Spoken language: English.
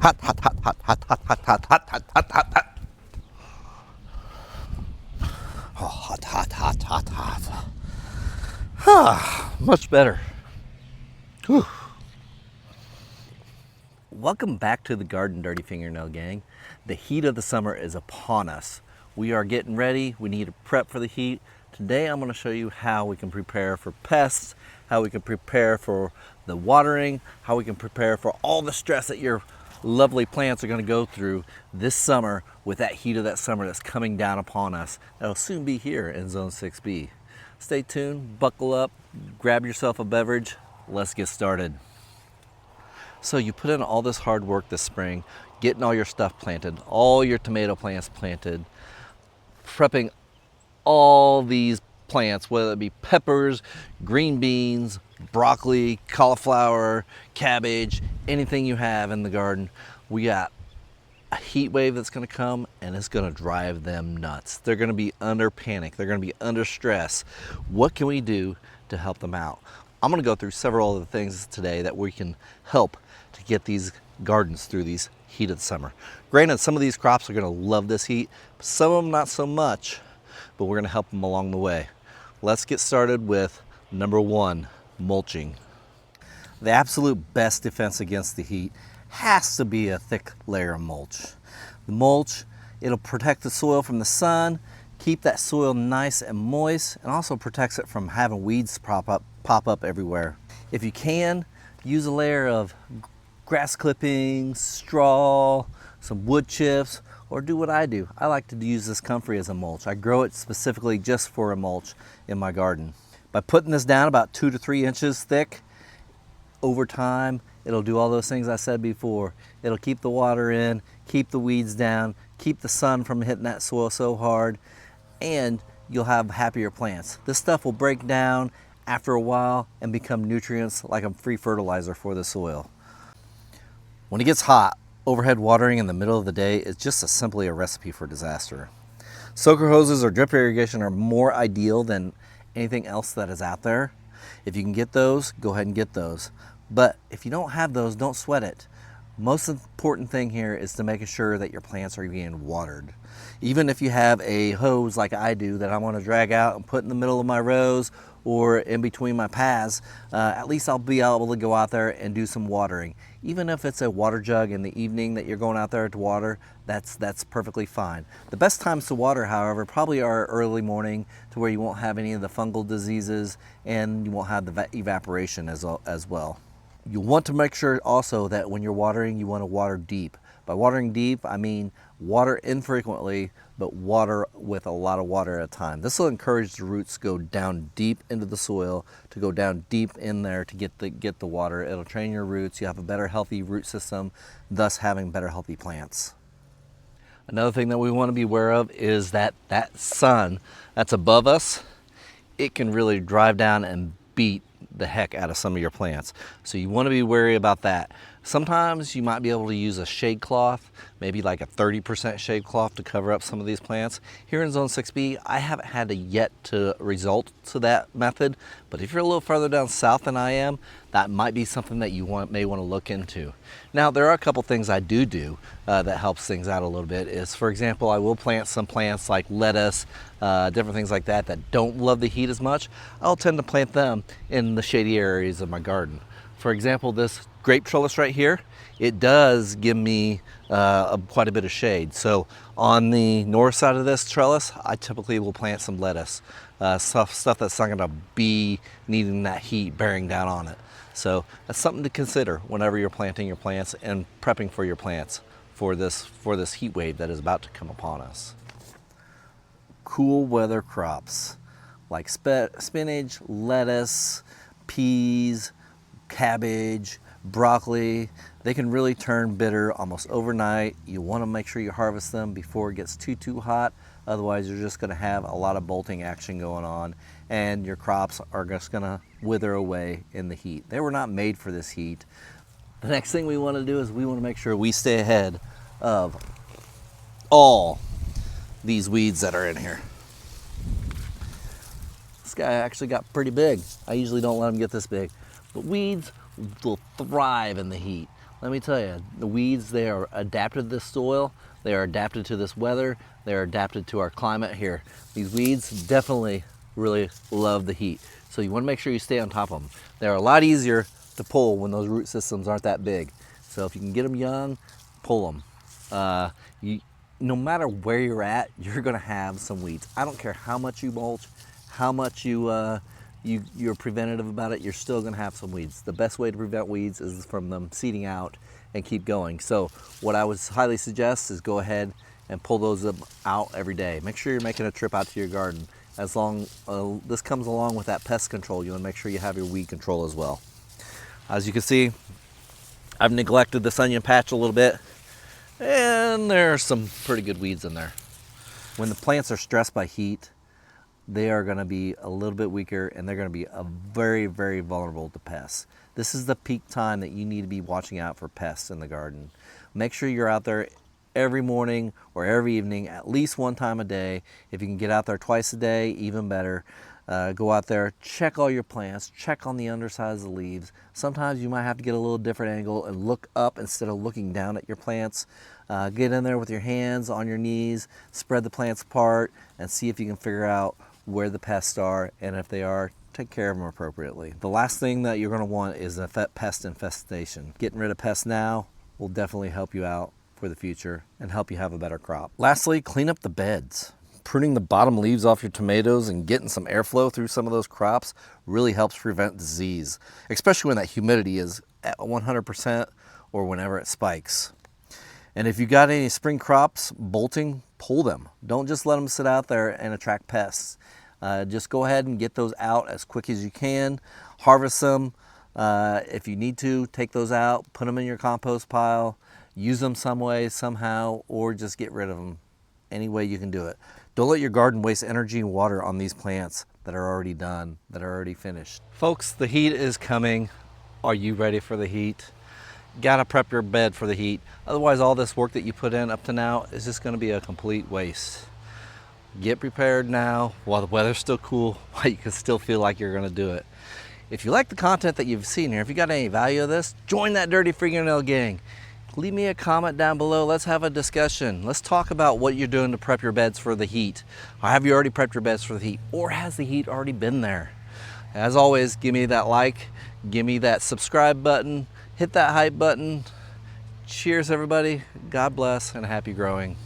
Hot, hot, hot, hot, hot, hot, hot, hot, hot, hot, hot, hot, hot. Oh, hot, hot, hot, hot, hot. Ah, much better. Whew. Welcome back to the Garden Dirty Fingernail gang. The heat of the summer is upon us. We are getting ready. We need to prep for the heat. Today I'm going to show you how we can prepare for pests, how we can prepare for the watering, how we can prepare for all the stress that your lovely plants are going to go through this summer with that heat of that summer that's coming down upon us. That'll soon be here in Zone 6B. Stay tuned, buckle up, grab yourself a beverage. Let's get started. So you put in all this hard work this spring, getting all your stuff planted, all your tomato plants planted, prepping all these plants, whether it be peppers, green beans, broccoli, cauliflower, cabbage, anything you have in the garden. We got a heat wave that's going to come and it's going to drive them nuts. They're going to be under panic. They're going to be under stress. What can we do to help them out? I'm going to go through several of the things today that we can help to get these gardens through these heat of the summer. Granted, some of these crops are going to love this heat, some of them not so much, but we're going to help them along the way. Let's get started with number one, mulching. The absolute best defense against the heat has to be a thick layer of mulch. The mulch, it'll protect the soil from the sun, keep that soil nice and moist, and also protects it from having weeds pop up everywhere. If you can, use a layer of grass clippings, straw, some wood chips, or do what I do. I like to use this comfrey as a mulch. I grow it specifically just for a mulch in my garden. By putting this down about 2 to 3 inches thick, over time, it'll do all those things I said before. It'll keep the water in, keep the weeds down, keep the sun from hitting that soil so hard, and you'll have happier plants. This stuff will break down after a while and become nutrients like a free fertilizer for the soil. When it gets hot, overhead watering in the middle of the day is just simply a recipe for disaster. Soaker hoses or drip irrigation are more ideal than anything else that is out there. If you can get those, go ahead and get those. But if you don't have those, don't sweat it. Most important thing here is to make sure that your plants are being watered. Even if you have a hose like I do that I want to drag out and put in the middle of my rows or in between my paths, at least I'll be able to go out there and do some watering. Even if it's a water jug in the evening that you're going out there to water, that's perfectly fine. The best times to water, however, probably are early morning to where you won't have any of the fungal diseases and you won't have the evaporation as well. You want to make sure also that when you're watering, you want to water deep. By watering deep, I mean water infrequently, but water with a lot of water at a time. This will encourage the roots to go down deep into the soil, to go down deep in there to get the water. It'll train your roots. You have a better healthy root system, thus having better healthy plants. Another thing that we want to be aware of is that sun that's above us, it can really drive down and beat the heck out of some of your plants. So you want to be wary about that. Sometimes you might be able to use a shade cloth, maybe like a 30% shade cloth to cover up some of these plants. Here in Zone 6B, I haven't had yet to result to that method, but if you're a little further down south than I am, that might be something that you may want to look into. Now, there are a couple things I do that helps things out a little bit. Is, for example, I will plant some plants like lettuce, different things like that don't love the heat as much. I'll tend to plant them in the shady areas of my garden. For example, this grape trellis right here, it does give me quite a bit of shade. So on the north side of this trellis, I typically will plant some lettuce, stuff that's not gonna be needing that heat bearing down on it. So that's something to consider whenever you're planting your plants and prepping for your plants for this heat wave that is about to come upon us. Cool weather crops like spinach, lettuce, peas, cabbage, broccoli, they can really turn bitter almost overnight. You want to make sure you harvest them before it gets too hot. Otherwise, you're just going to have a lot of bolting action going on and your crops are just going to wither away in the heat. They were not made for this heat. The next thing we want to do is we want to make sure we stay ahead of all these weeds that are in here. This guy actually got pretty big. I usually don't let them get this big, but weeds will thrive in the heat. let me tell you, the weeds, they are adapted to this soil, they are adapted to this weather, they are adapted to our climate here. These weeds definitely really love the heat. So you want to make sure you stay on top of them. They're a lot easier to pull when those root systems aren't that big. So if you can get them young, pull them. No matter where you're at, you're gonna have some weeds. I don't care how much you mulch, how much you're preventative about it, you're still gonna have some weeds. The best way to prevent weeds is from them seeding out and keep going. So what I would highly suggest is go ahead and pull those out every day. Make sure you're making a trip out to your garden. As long this comes along with that pest control, you want to make sure you have your weed control as well. As you can see, I've neglected this onion patch a little bit, and there are some pretty good weeds in there. When the plants are stressed by heat, they are going to be a little bit weaker, and they're going to be very, very vulnerable to pests. This is the peak time that you need to be watching out for pests in the garden. Make sure you're out there every morning or every evening, at least one time a day. If you can get out there twice a day, even better. Go out there, check all your plants, check on the undersides of the leaves. Sometimes you might have to get a little different angle and look up instead of looking down at your plants. Get in there with your hands on your knees, spread the plants apart, and see if you can figure out where the pests are, and if they are, take care of them appropriately. The last thing that you're going to want is a pest infestation. Getting rid of pests now will definitely help you out for the future and help you have a better crop. Lastly, clean up the beds. Pruning the bottom leaves off your tomatoes and getting some airflow through some of those crops really helps prevent disease, especially when that humidity is at 100% or whenever it spikes. And if you got any spring crops bolting, pull them. Don't just let them sit out there and attract pests. Just go ahead and get those out as quick as you can. Harvest them. If you need to, take those out, put them in your compost pile, use them some way, somehow, or just get rid of them any way you can do it. Don't let your garden waste energy and water on these plants that are already done, that are already finished. Folks, the heat is coming. Are you ready for the heat? Gotta prep your bed for the heat. Otherwise, all this work that you put in up to now is just gonna be a complete waste. Get prepared now while the weather's still cool, while you can still feel like you're gonna do it. If you like the content that you've seen here, if you got any value of this, join that Dirty Fingernail gang. Leave me a comment down below. Let's have a discussion. Let's talk about what you're doing to prep your beds for the heat. Or have you already prepped your beds for the heat? Or has the heat already been there? As always, give me that like, give me that subscribe button, hit that hype button. Cheers, everybody. God bless and happy growing.